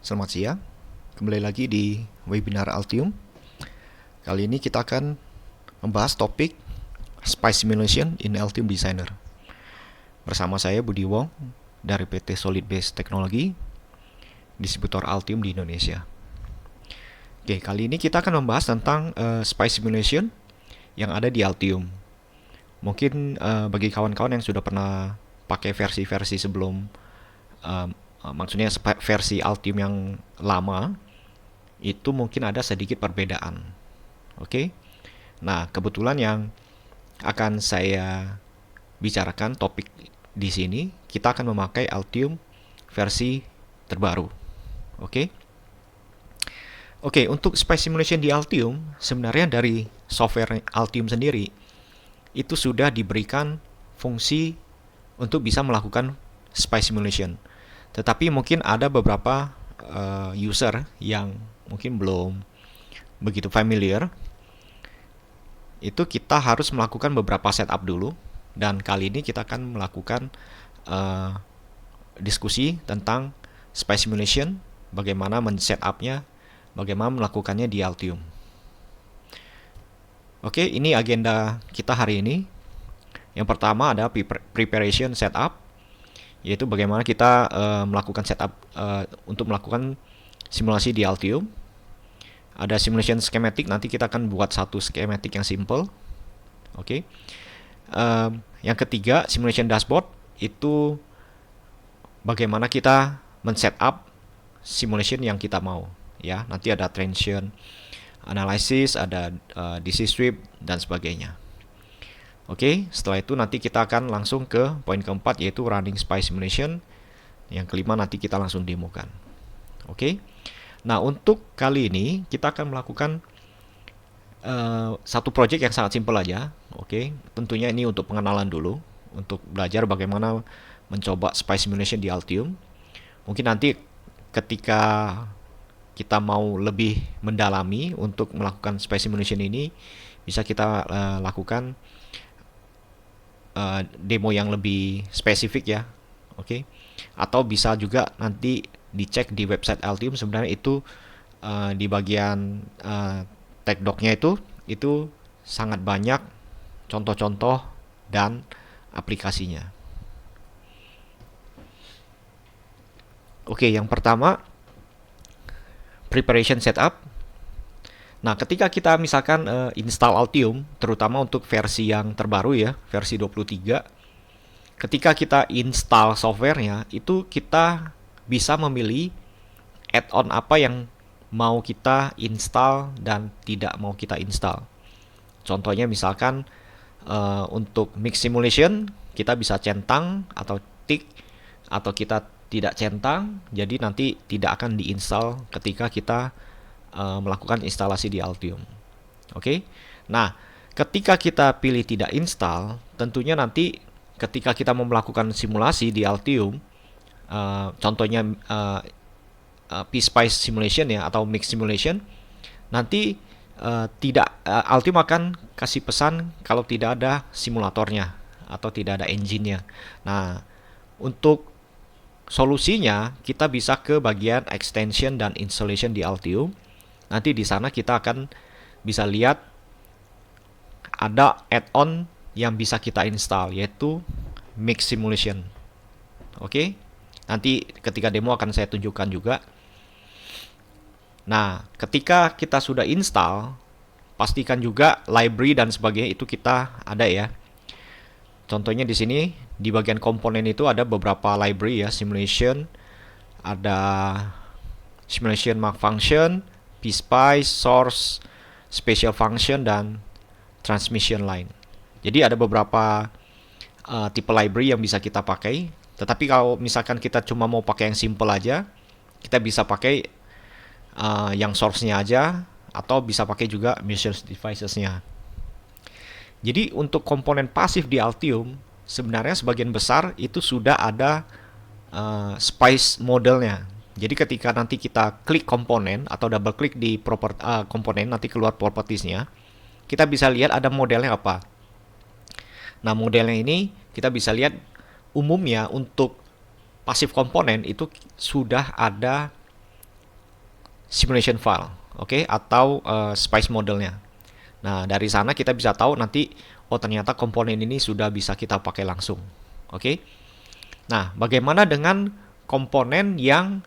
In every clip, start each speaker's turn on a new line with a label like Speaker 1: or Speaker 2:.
Speaker 1: Selamat siang, kembali lagi di webinar Altium. Kali ini kita akan membahas topik Spice Simulation in Altium Designer. Bersama saya Budi Wong dari PT Solid Base Technology, distributor Altium di Indonesia. Oke, kali ini kita akan membahas tentang Spice Simulation yang ada di Altium. Mungkin bagi kawan-kawan yang sudah pernah pakai versi-versi sebelum maksudnya versi Altium yang lama, itu mungkin ada sedikit perbedaan. Oke. Nah, kebetulan yang akan saya bicarakan topik di sini, kita akan memakai Altium versi terbaru. Oke. Oke, untuk Spice Simulation di Altium, sebenarnya dari software Altium sendiri itu sudah diberikan fungsi untuk bisa melakukan Spice Simulation. Tetapi mungkin ada beberapa user yang mungkin belum begitu familiar. Itu kita harus melakukan beberapa setup dulu. Dan kali ini kita akan melakukan diskusi tentang Spice Simulation, bagaimana men-setupnya, bagaimana melakukannya di Altium. Oke, ini agenda kita hari ini. Yang pertama ada preparation setup, yaitu bagaimana kita melakukan setup untuk melakukan simulasi di Altium. Ada simulation schematic, nanti kita akan buat satu schematic yang simple. Oke. Yang ketiga, simulation dashboard, itu bagaimana kita men-setup simulation yang kita mau. Ya, nanti ada transition analysis, ada DC sweep dan sebagainya. Oke, setelah itu nanti kita akan langsung ke poin keempat, yaitu running Spice Simulation. Yang kelima nanti kita langsung demokan. Oke. Nah, untuk kali ini kita akan melakukan satu project yang sangat simpel aja. Oke. Tentunya ini untuk pengenalan dulu, untuk belajar bagaimana mencoba Spice Simulation di Altium. Mungkin nanti ketika kita mau lebih mendalami untuk melakukan Spice Simulation ini, bisa kita lakukan demo yang lebih spesifik ya. Oke. Atau bisa juga nanti dicek di website Altium, sebenarnya itu di bagian tech doc-nya itu sangat banyak contoh-contoh dan aplikasinya. Oke, yang pertama preparation setup. Nah, ketika kita misalkan install Altium, terutama untuk versi yang terbaru ya, versi 23, ketika kita install softwarenya, itu kita bisa memilih add-on apa yang mau kita install dan tidak mau kita install. Contohnya misalkan untuk mix simulation, kita bisa centang atau tick, atau kita tidak centang, jadi nanti tidak akan diinstal ketika kita melakukan instalasi di Altium. Oke. Nah, ketika kita pilih tidak install, tentunya nanti ketika kita mau melakukan simulasi di Altium, contohnya P-Spice simulation ya, atau mix simulation, nanti Altium akan kasih pesan kalau tidak ada simulatornya atau tidak ada engine-nya. Nah, untuk solusinya kita bisa ke bagian extension dan installation di Altium. Nanti di sana kita akan bisa lihat ada add-on yang bisa kita install, yaitu mix simulation. Oke. Nanti ketika demo akan saya tunjukkan juga. Nah, ketika kita sudah install, pastikan juga library dan sebagainya itu kita ada ya. Contohnya di sini di bagian komponen itu ada beberapa library ya, simulation, ada simulation mark function, P-Spice, source, special function, dan transmission line. Jadi ada beberapa tipe library yang bisa kita pakai. Tetapi kalau misalkan kita cuma mau pakai yang simple aja, kita bisa pakai yang source-nya aja, atau bisa pakai juga mission devices-nya. Jadi untuk komponen pasif di Altium, sebenarnya sebagian besar itu sudah ada Spice modelnya. Jadi ketika nanti kita klik komponen atau double klik di komponen, nanti keluar propertiesnya, kita bisa lihat ada modelnya apa. Nah, modelnya ini kita bisa lihat umumnya untuk pasif komponen itu sudah ada simulation file, oke, atau spice modelnya. Nah, dari sana kita bisa tahu nanti, oh ternyata komponen ini sudah bisa kita pakai langsung. Oke. Nah, bagaimana dengan komponen yang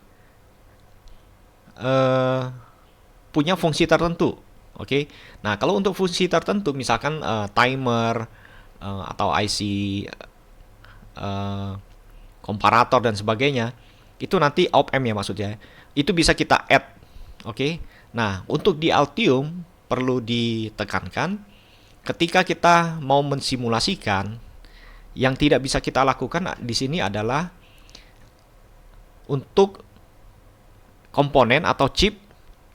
Speaker 1: punya fungsi tertentu? Oke. Nah, kalau untuk fungsi tertentu, misalkan timer atau IC komparator dan sebagainya, itu nanti op-amp ya maksudnya. Itu bisa kita add. Oke. Nah, untuk di Altium perlu ditekankan ketika kita mau mensimulasikan, yang tidak bisa kita lakukan di sini adalah untuk komponen atau chip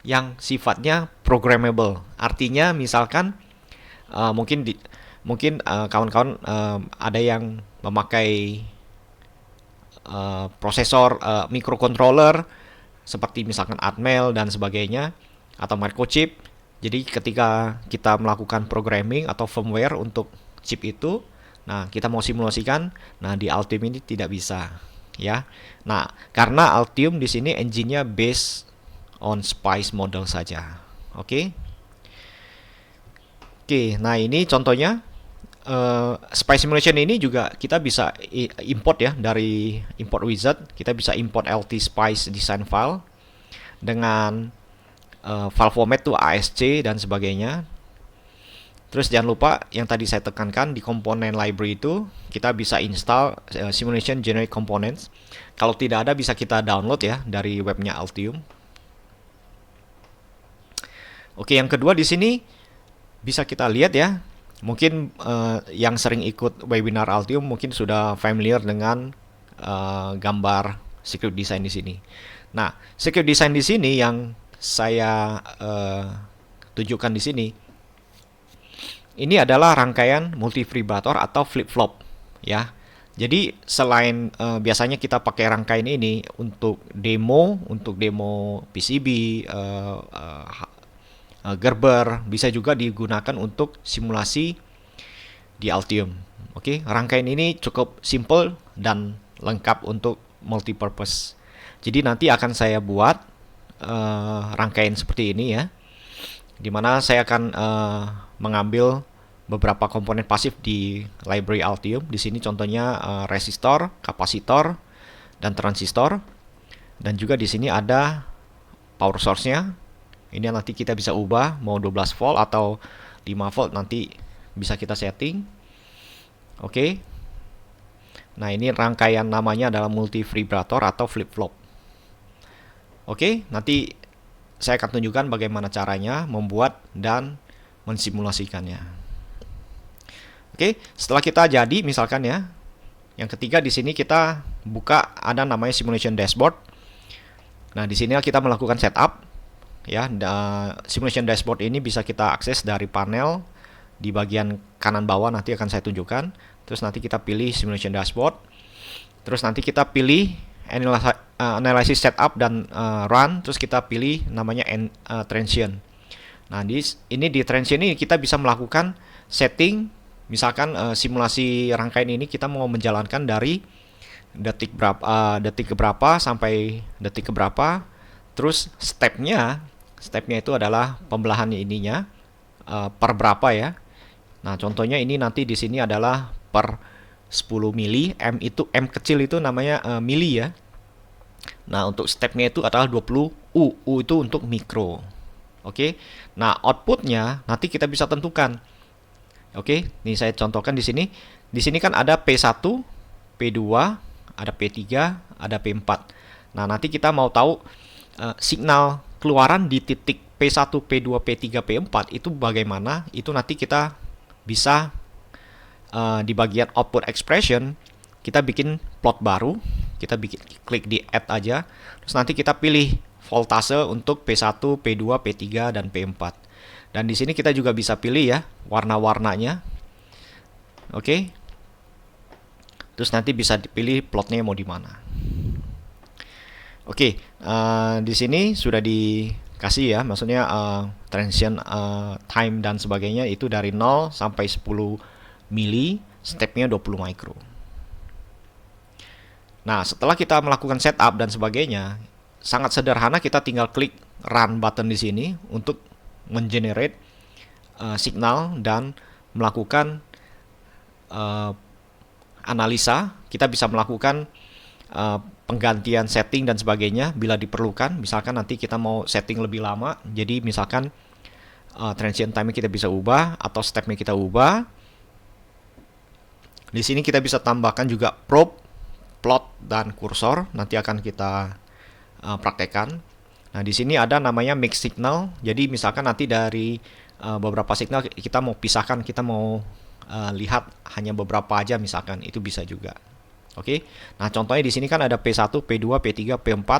Speaker 1: yang sifatnya programmable. Artinya misalkan mungkin kawan-kawan ada yang memakai prosesor microcontroller seperti misalkan Atmel dan sebagainya, atau microchip. Jadi ketika kita melakukan programming atau firmware untuk chip itu, nah kita mau simulasikan, nah di Altium ini tidak bisa, ya. Nah, karena Altium di sini engine-nya based on SPICE model saja. Oke. Oke, nah ini contohnya. SPICE simulation ini juga kita bisa import ya, dari import wizard. Kita bisa import LT SPICE design file dengan file format tuh ASC dan sebagainya. Terus jangan lupa yang tadi saya tekankan, di komponen library itu kita bisa install simulation generic components. Kalau tidak ada bisa kita download ya dari webnya Altium. Oke, yang kedua di sini bisa kita lihat ya. Mungkin yang sering ikut webinar Altium mungkin sudah familiar dengan gambar script design di sini. Nah, script design di sini yang saya tunjukkan di sini, ini adalah rangkaian multivibrator atau flip-flop, ya. Jadi selain biasanya kita pakai rangkaian ini untuk demo PCB, Gerber, bisa juga digunakan untuk simulasi di Altium. Oke, rangkaian ini cukup simple dan lengkap untuk multipurpose. Jadi nanti akan saya buat rangkaian seperti ini ya, dimana saya akan mengambil beberapa komponen pasif di library Altium. Di sini contohnya resistor, kapasitor, dan transistor. Dan juga di sini ada power source-nya. Ini nanti kita bisa ubah mau 12 volt atau 5 volt, nanti bisa kita setting. Oke. Nah, ini rangkaian namanya adalah multivibrator atau flip-flop. Oke, nanti saya akan tunjukkan bagaimana caranya membuat dan mensimulasikannya. Oke, setelah kita jadi misalkan ya, yang ketiga di sini kita buka ada namanya simulation dashboard. Nah, di sini kita melakukan setup. Ya, simulation dashboard ini bisa kita akses dari panel di bagian kanan bawah, nanti akan saya tunjukkan. Terus nanti kita pilih simulation dashboard. Terus nanti kita pilih analysis setup dan run. Terus kita pilih namanya transient. Nah, di transient ini kita bisa melakukan setting. Misalkan simulasi rangkaian ini kita mau menjalankan dari detik keberapa sampai detik keberapa. Terus stepnya itu adalah pembelahan ininya per berapa ya. Nah, contohnya ini nanti di sini adalah per 10 mili, M kecil itu namanya mili ya. Nah, untuk stepnya itu adalah 20 U itu untuk mikro. Oke. Nah, outputnya nanti kita bisa tentukan. Oke, ini saya contohkan di sini. Di sini kan ada P1, P2, ada P3, ada P4. Nah, nanti kita mau tahu signal keluaran di titik P1, P2, P3, P4 itu bagaimana. Itu nanti kita bisa di bagian output expression kita bikin plot baru. Kita klik di add aja. Terus nanti kita pilih voltase untuk P1, P2, P3 dan P4. Dan di sini kita juga bisa pilih ya warna-warnanya. Oke. Terus nanti bisa dipilih plotnya mau di mana. Oke, di sini sudah dikasih ya, maksudnya transient time dan sebagainya itu dari 0 sampai 10 mili, stepnya 20 micro. Nah, setelah kita melakukan setup dan sebagainya, sangat sederhana, kita tinggal klik run button di sini untuk mengenerate signal dan melakukan analisa. Kita bisa melakukan penggantian setting dan sebagainya bila diperlukan. Misalkan nanti kita mau setting lebih lama, jadi misalkan transient time kita bisa ubah atau stepnya kita ubah. Di sini kita bisa tambahkan juga probe, plot, dan kursor. Nanti akan kita praktekkan. Nah, di sini ada namanya mix signal. Jadi misalkan nanti dari beberapa signal kita mau pisahkan, kita mau lihat hanya beberapa aja misalkan, itu bisa juga. Oke. Nah, contohnya di sini kan ada P1, P2, P3, P4.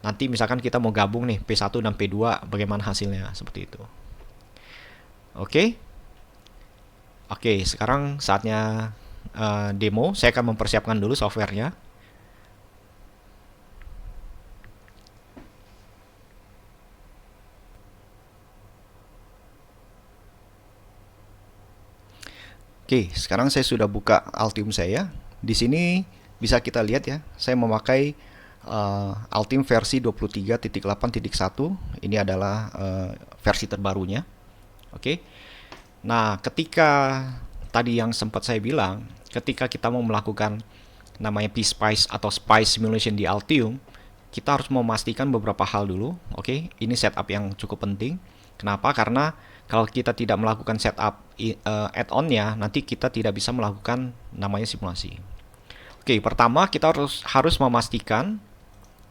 Speaker 1: Nanti misalkan kita mau gabung nih P1 dan P2, bagaimana hasilnya, seperti itu. Oke. Oke, sekarang saatnya demo. Saya akan mempersiapkan dulu softwarenya. Oke, sekarang saya sudah buka Altium saya. Di sini bisa kita lihat ya, saya memakai Altium versi 23.8.1. Ini adalah versi terbarunya. Oke. Nah, ketika tadi yang sempat saya bilang, ketika kita mau melakukan namanya PSpice atau Spice Simulation di Altium, kita harus memastikan beberapa hal dulu. Oke, ini setup yang cukup penting. Kenapa? Karena kalau kita tidak melakukan setup add-on-nya, nanti kita tidak bisa melakukan namanya simulasi. Oke, pertama kita harus memastikan,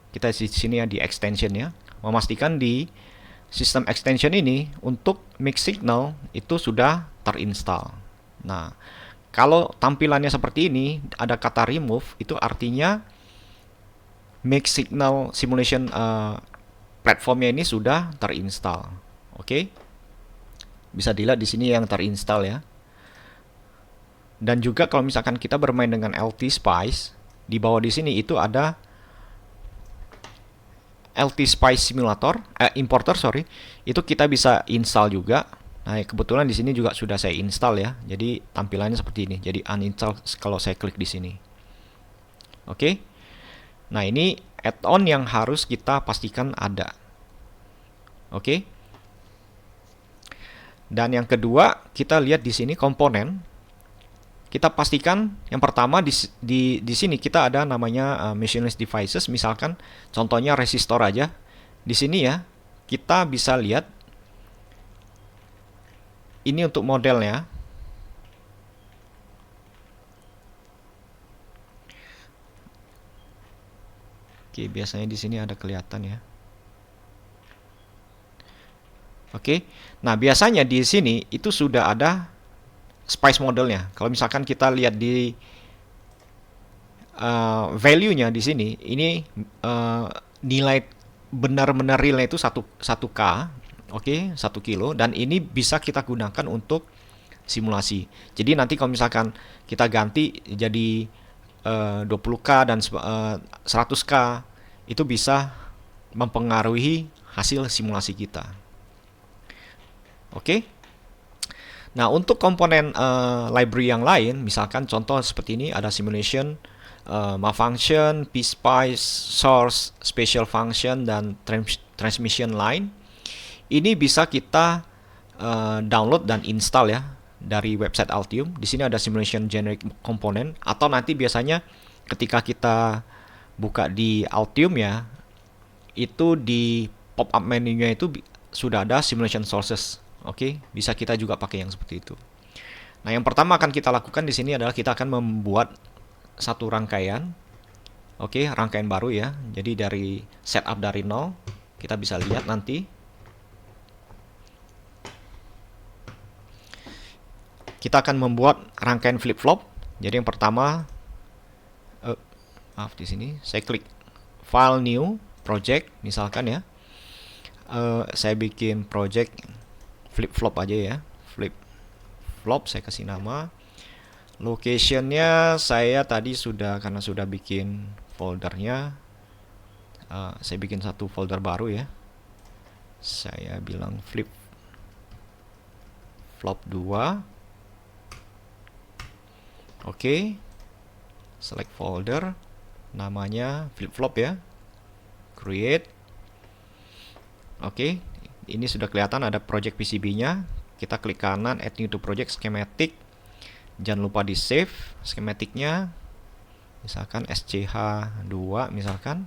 Speaker 1: kita di sini ya di extension ya, memastikan di sistem extension ini untuk mix signal itu sudah terinstall. Nah, kalau tampilannya seperti ini, ada kata remove, itu artinya mix signal simulation platformnya ini sudah terinstall. Oke. Bisa dilihat di sini yang terinstall ya. Dan juga kalau misalkan kita bermain dengan LT Spice, di bawah di sini itu ada LT Spice Simulator, importer sorry, itu kita bisa install juga. Nah, kebetulan di sini juga sudah saya install ya. Jadi tampilannya seperti ini. Jadi uninstall kalau saya klik di sini. Oke. Nah, ini add-on yang harus kita pastikan ada. Oke. Dan yang kedua, kita lihat di sini komponen. Kita pastikan yang pertama di sini kita ada namanya machineless devices, misalkan contohnya resistor aja. Di sini ya, kita bisa lihat ini untuk modelnya. Oke, biasanya di sini ada kelihatan ya. Oke. Nah, biasanya di sini itu sudah ada Spice modelnya. Kalau misalkan kita lihat di value-nya di sini, ini nilai benar-benar realnya itu 1K, oke, 1 kilo, dan ini bisa kita gunakan untuk simulasi. Jadi nanti kalau misalkan kita ganti jadi 20K dan 100K, itu bisa mempengaruhi hasil simulasi kita. Oke. Nah, untuk komponen library yang lain, misalkan contoh seperti ini ada simulation, malfunction, PSpice, source, special function, dan transmission line. Ini bisa kita download dan install ya dari website Altium. Di sini ada simulation generic component, atau nanti biasanya ketika kita buka di Altium ya, itu di pop-up menunya itu sudah ada simulation sources. Oke, bisa kita juga pakai yang seperti itu. Nah, yang pertama akan kita lakukan di sini adalah kita akan membuat satu rangkaian. Oke, rangkaian baru ya. Jadi dari setup dari nol, kita bisa lihat nanti. Kita akan membuat rangkaian flip-flop. Jadi yang pertama, maaf di sini, saya klik File New Project, misalkan ya. Saya bikin project flip-flop aja ya, flip-flop, saya kasih nama. Locationnya saya tadi karena sudah bikin foldernya, saya bikin satu folder baru ya. Saya bilang flip-flop 2. Oke. Select folder, namanya flip-flop ya. Create. Oke, ini sudah kelihatan ada project PCB-nya. Kita klik kanan, add new to project schematic. Jangan lupa di save schematic-nya. Misalkan SCH2 misalkan.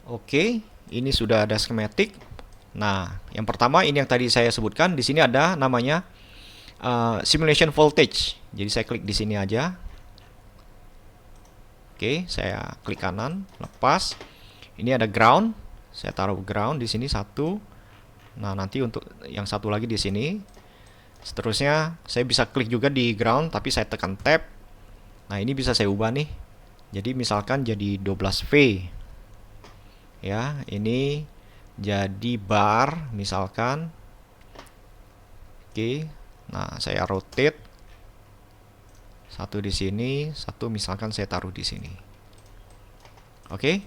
Speaker 1: Oke, ini sudah ada schematic. Nah, yang pertama ini yang tadi saya sebutkan, di sini ada namanya simulation voltage. Jadi saya klik di sini aja. Oke, saya klik kanan, lepas. Ini ada ground. Saya taruh ground di sini satu. Nah, nanti untuk yang satu lagi di sini. Seterusnya saya bisa klik juga di ground, tapi saya tekan tab. Nah, ini bisa saya ubah nih. Jadi misalkan jadi 12V. Ya, ini jadi bar misalkan. Oke. Nah, saya rotate satu di sini, satu misalkan saya taruh di sini. Oke.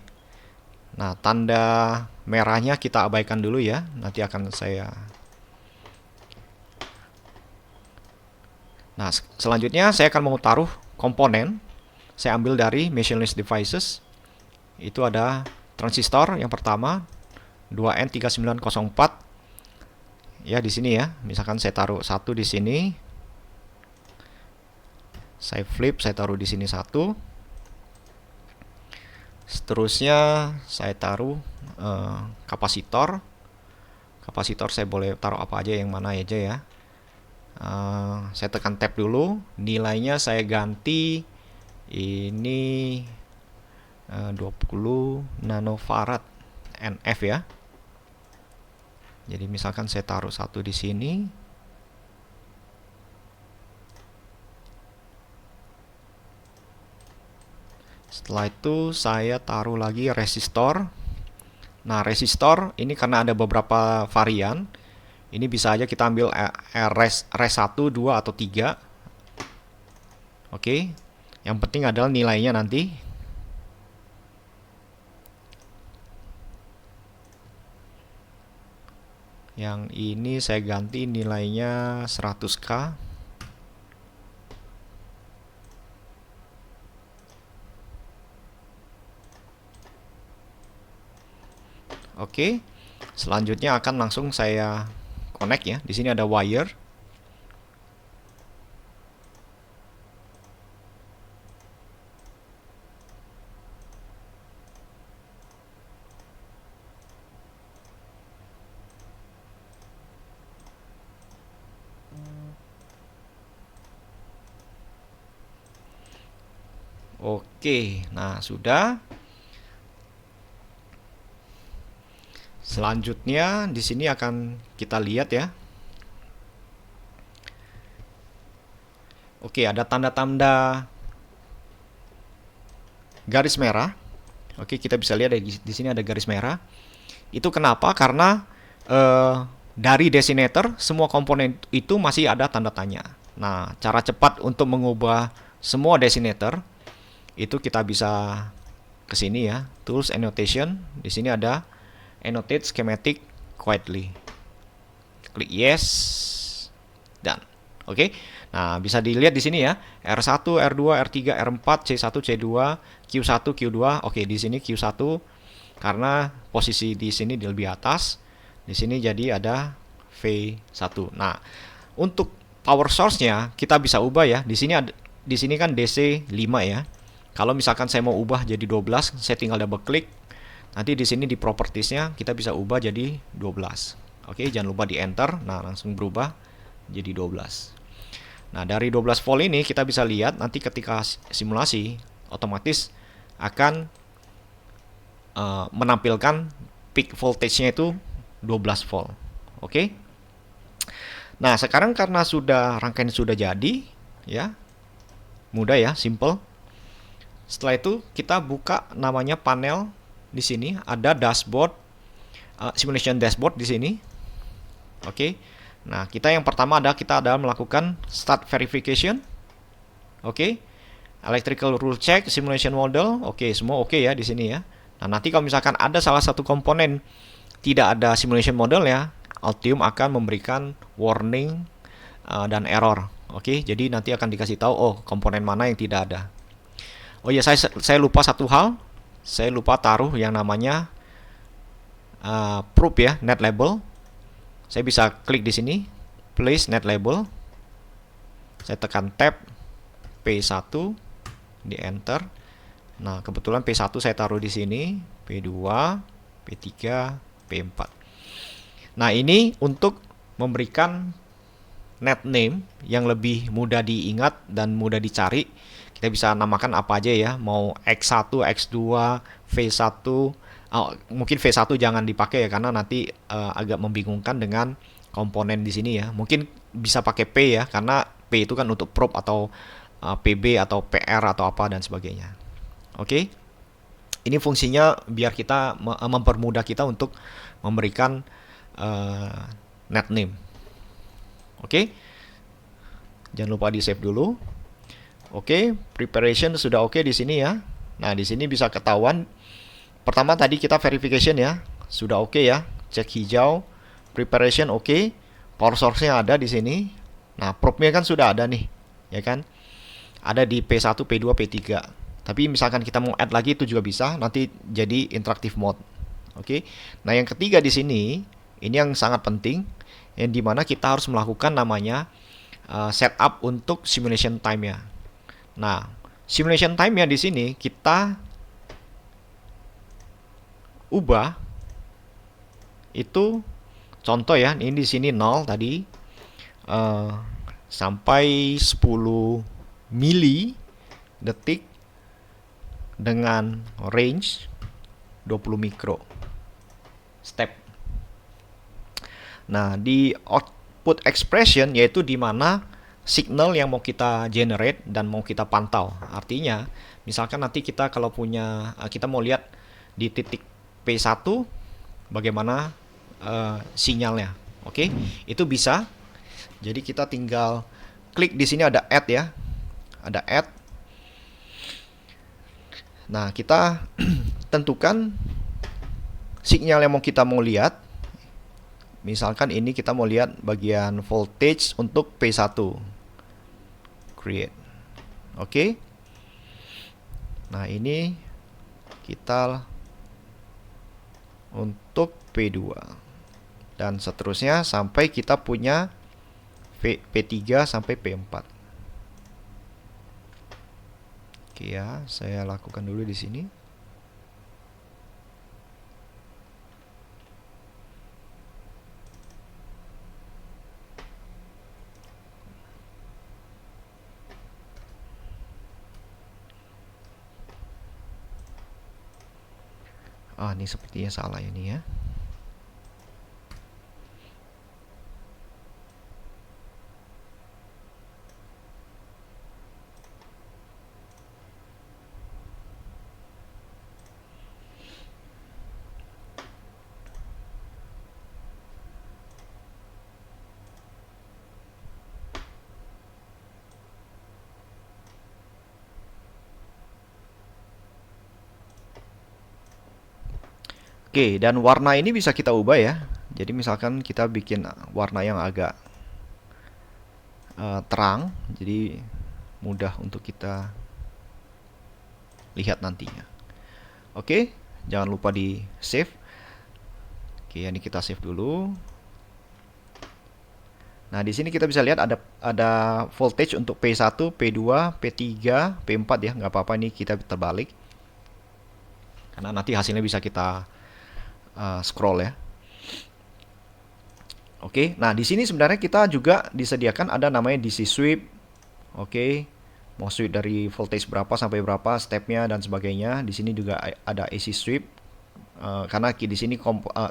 Speaker 1: Nah, tanda merahnya kita abaikan dulu ya. Nanti akan saya. Nah, selanjutnya saya akan mau taruh komponen. Saya ambil dari Machinery Devices. Itu ada transistor yang pertama 2N3904. Ya, di sini ya. Misalkan saya taruh satu di sini. Saya flip, saya taruh di sini satu. Seterusnya saya taruh kapasitor. Kapasitor saya boleh taruh apa aja, yang mana aja ya. Saya tekan tab dulu. Nilainya saya ganti ini 20 nanofarad NF ya. Jadi misalkan saya taruh satu di sini. Setelah itu saya taruh lagi resistor. Nah, resistor ini karena ada beberapa varian. Ini bisa aja kita ambil res 1, 2 atau 3. Oke. Yang penting adalah nilainya nanti. Yang ini saya ganti nilainya 100K. Oke. Selanjutnya akan langsung saya connect ya. Di sini ada wire. Oke, nah sudah. Selanjutnya di sini akan kita lihat ya. Oke, ada tanda-tanda garis merah. Oke, kita bisa lihat di sini ada garis merah. Itu kenapa? Karena dari designator semua komponen itu masih ada tanda tanya. Nah, cara cepat untuk mengubah semua designator itu kita bisa ke sini ya, Tools Annotation. Di sini ada Annotate Schematic Quietly. Klik yes, dan oke. Nah, bisa dilihat di sini ya, R1, R2, R3, R4, C1, C2, Q1, Q2. Oke, di sini Q1 karena posisi di sini di lebih atas. Di sini jadi ada V1. Nah, untuk power source-nya kita bisa ubah ya. Di sini kan DC 5 ya. Kalau misalkan saya mau ubah jadi 12, saya tinggal double klik. Nanti di sini di properties-nya kita bisa ubah jadi 12. Oke, jangan lupa di enter. Nah, langsung berubah jadi 12. Nah, dari 12 volt ini kita bisa lihat nanti ketika simulasi otomatis akan menampilkan peak voltage-nya itu 12 volt. Oke. Nah, sekarang karena rangkaian sudah jadi ya. Mudah ya, simple. Setelah itu kita buka namanya panel. Di sini ada dashboard, simulation dashboard di sini. Oke. Nah, yang pertama kita ada melakukan start verification. Oke. Electrical rule check, simulation model. Oke, semua oke ya di sini ya. Nah, nanti kalau misalkan ada salah satu komponen tidak ada simulation model ya, Altium akan memberikan warning dan error. Oke, jadi nanti akan dikasih tahu komponen mana yang tidak ada. Oh ya, saya lupa satu hal. Saya lupa taruh yang namanya probe ya, net label. Saya bisa klik di sini, place net label. Saya tekan tab P1, di enter. Nah, kebetulan P1 saya taruh di sini, P2, P3, P4. Nah, ini untuk memberikan net name yang lebih mudah diingat dan mudah dicari. Kita bisa namakan apa aja ya, mau X1, X2, V1. Mungkin V1 jangan dipakai ya, karena nanti agak membingungkan dengan komponen di sini ya. Mungkin bisa pakai P ya, karena P itu kan untuk probe atau PB atau PR atau apa dan sebagainya. Oke. Ini fungsinya biar kita mempermudah kita untuk memberikan net name. Oke. Jangan lupa di save dulu. Oke, preparation sudah oke di sini ya. Nah, di sini bisa ketahuan. Pertama tadi kita verification ya. Sudah oke ya. Cek hijau. Preparation oke. Power source-nya ada di sini. Nah, probe-nya kan sudah ada nih, ya kan? Ada di P1, P2, P3. Tapi misalkan kita mau add lagi itu juga bisa, nanti jadi interactive mode. Oke. Nah, yang ketiga di sini, ini yang sangat penting, yang dimana kita harus melakukan namanya setup untuk simulation time-nya. Nah, simulation time-nya di sini kita ubah itu, contoh ya, ini di sini 0 tadi sampai 10 mili detik dengan range 20 mikro step. Nah, di output expression yaitu di mana signal yang mau kita generate dan mau kita pantau. Artinya, misalkan nanti kita kalau punya kita mau lihat di titik P1 bagaimana sinyalnya. Oke, itu bisa. Jadi kita tinggal klik di sini ada add ya. Ada add. Nah, kita tentukan sinyal yang kita mau lihat. Misalkan ini kita mau lihat bagian voltage untuk P1. Create. Oke. Nah, ini kita untuk P2. Dan seterusnya sampai kita punya P3 sampai P4. Oke ya, saya lakukan dulu di sini. Ini sepertinya salah ini ya. Oke, dan warna ini bisa kita ubah ya. Jadi misalkan kita bikin warna yang agak terang, jadi mudah untuk kita lihat nantinya. Oke, jangan lupa di save. Oke, ini kita save dulu. Nah, di sini kita bisa lihat ada voltage untuk P1, P2, P3, P4 ya. Nggak apa-apa, ini kita terbalik. Karena nanti hasilnya bisa kita scroll ya. Oke, nah di sini sebenarnya kita juga disediakan ada namanya DC sweep. Oke, mau sweep dari voltage berapa sampai berapa stepnya dan sebagainya. Di sini juga ada AC sweep. Karena di sini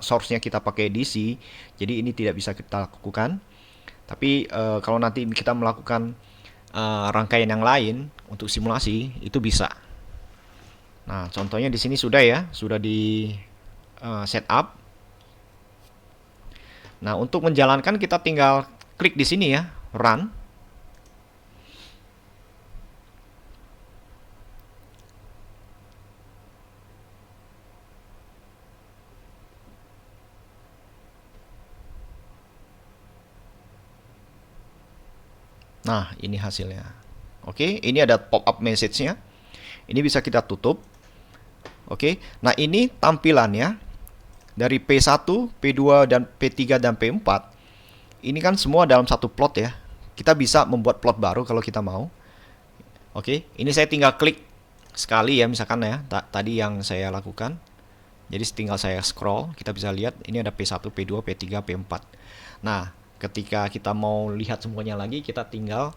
Speaker 1: source-nya kita pakai DC, jadi ini tidak bisa kita lakukan. Tapi kalau nanti kita melakukan rangkaian yang lain untuk simulasi itu bisa. Nah, contohnya di sini sudah ya, sudah di setup. Nah, untuk menjalankan kita tinggal klik di sini ya, run. Nah, ini hasilnya. Oke, ini ada pop-up message-nya. Ini bisa kita tutup. Oke, nah ini tampilannya. dari P1, P2, dan P3 dan P4 ini kan semua dalam satu plot ya. Kita bisa membuat plot baru kalau kita mau. Oke, ini saya tinggal klik sekali ya, misalkan ya, tadi yang saya lakukan. Jadi tinggal saya scroll, kita bisa lihat ini ada P1, P2, P3, P4. Nah, ketika kita mau lihat semuanya lagi, kita tinggal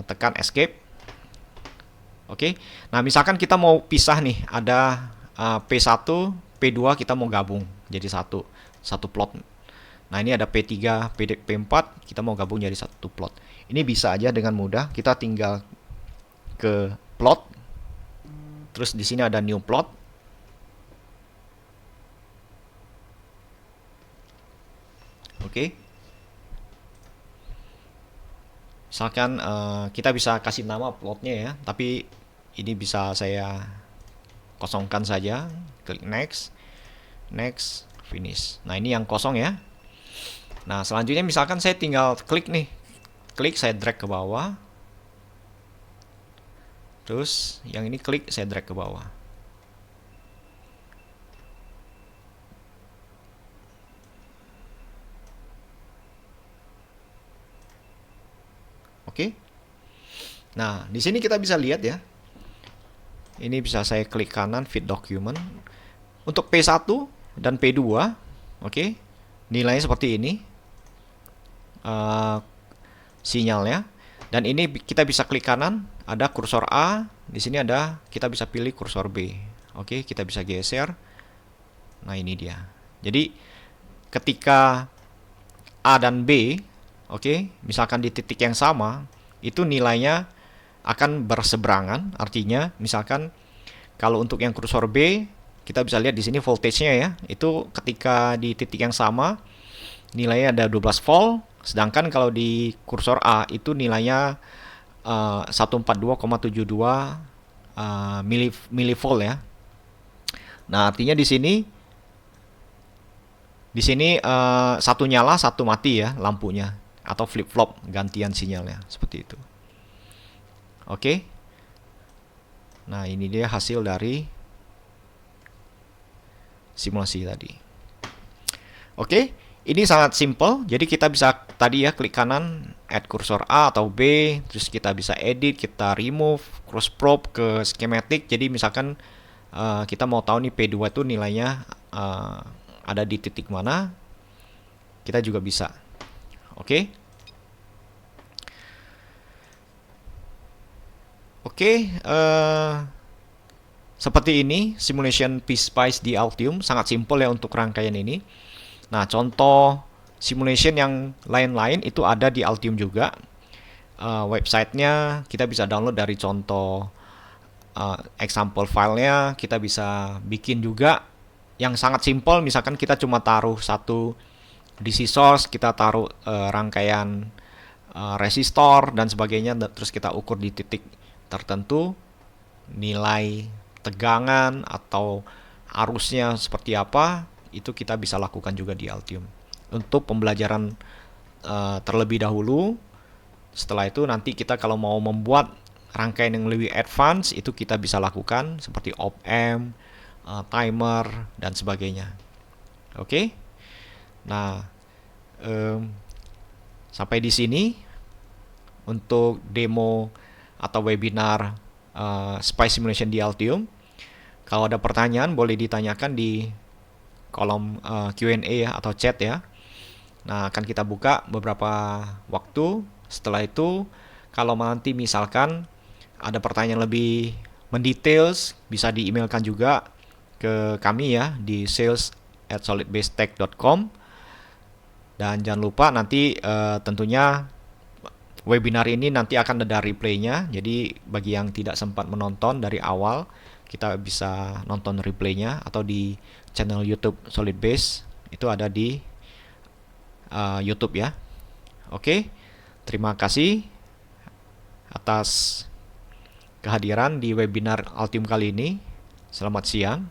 Speaker 1: tekan escape. Oke. Nah, misalkan kita mau pisah nih, ada P1, P2 kita mau gabung jadi satu plot. Nah, ini ada P3, P4, kita mau gabung jadi satu plot. Ini bisa aja dengan mudah, kita tinggal ke plot. Terus di sini ada new plot. Oke. Misalkan kita bisa kasih nama plotnya ya, tapi ini bisa saya kosongkan saja. Klik next, next, finish. Nah, ini yang kosong ya. Nah, selanjutnya misalkan saya tinggal klik nih. Klik, saya drag ke bawah. Terus yang ini klik, saya drag ke bawah. Oke. Nah, di sini kita bisa lihat ya. Ini bisa saya klik kanan, fit document. Untuk P1 dan P2, oke. Nilainya seperti ini. Sinyalnya. Dan ini kita bisa klik kanan, ada kursor A, di sini ada, kita bisa pilih kursor B. Oke, kita bisa geser. Nah, ini dia. Jadi ketika A dan B, oke, misalkan di titik yang sama, itu nilainya akan berseberangan. Artinya, misalkan kalau untuk yang kursor B, kita bisa lihat di sini voltage-nya ya. Itu ketika di titik yang sama, nilainya ada 12 volt. Sedangkan kalau di kursor A itu nilainya 142,72 milivolt ya. Nah, artinya di sini satu nyala, satu mati ya lampunya, atau flip flop gantian sinyalnya seperti itu. Oke. Nah, ini dia hasil dari simulasi tadi. Oke. Ini sangat simple, jadi kita bisa tadi ya klik kanan, add kursor A atau B, terus kita bisa edit, kita remove, cross probe ke schematic. Jadi misalkan kita mau tahu nih P2 itu nilainya ada di titik mana, kita juga bisa. Oke. Oke, seperti ini simulation PSpice di Altium, sangat simple ya untuk rangkaian ini. Nah, contoh simulation yang lain-lain itu ada di Altium juga. Websitenya kita bisa download dari contoh example filenya. Kita bisa bikin juga yang sangat simple. Misalkan kita cuma taruh satu DC source, kita taruh rangkaian resistor dan sebagainya, terus kita ukur di titik tertentu nilai tegangan atau arusnya seperti apa. Itu kita bisa lakukan juga di Altium untuk pembelajaran terlebih dahulu. Setelah itu nanti kita kalau mau membuat rangkaian yang lebih advance, itu kita bisa lakukan seperti op-amp, timer dan sebagainya. Oke. Nah, sampai di sini untuk demo atau webinar Spice Simulation di Altium. Kalau ada pertanyaan boleh ditanyakan di kolom Q&A ya, atau chat ya. Nah, akan kita buka beberapa waktu. Setelah itu, kalau nanti misalkan ada pertanyaan lebih mendetails, bisa di-emailkan juga ke kami ya di sales@solidbasetech.com. Dan jangan lupa nanti tentunya webinar ini nanti akan ada replaynya. Jadi bagi yang tidak sempat menonton dari awal, kita bisa nonton replaynya atau di channel YouTube Solid Base, itu ada di YouTube ya. Oke, terima kasih atas kehadiran di webinar Altium kali ini. Selamat siang.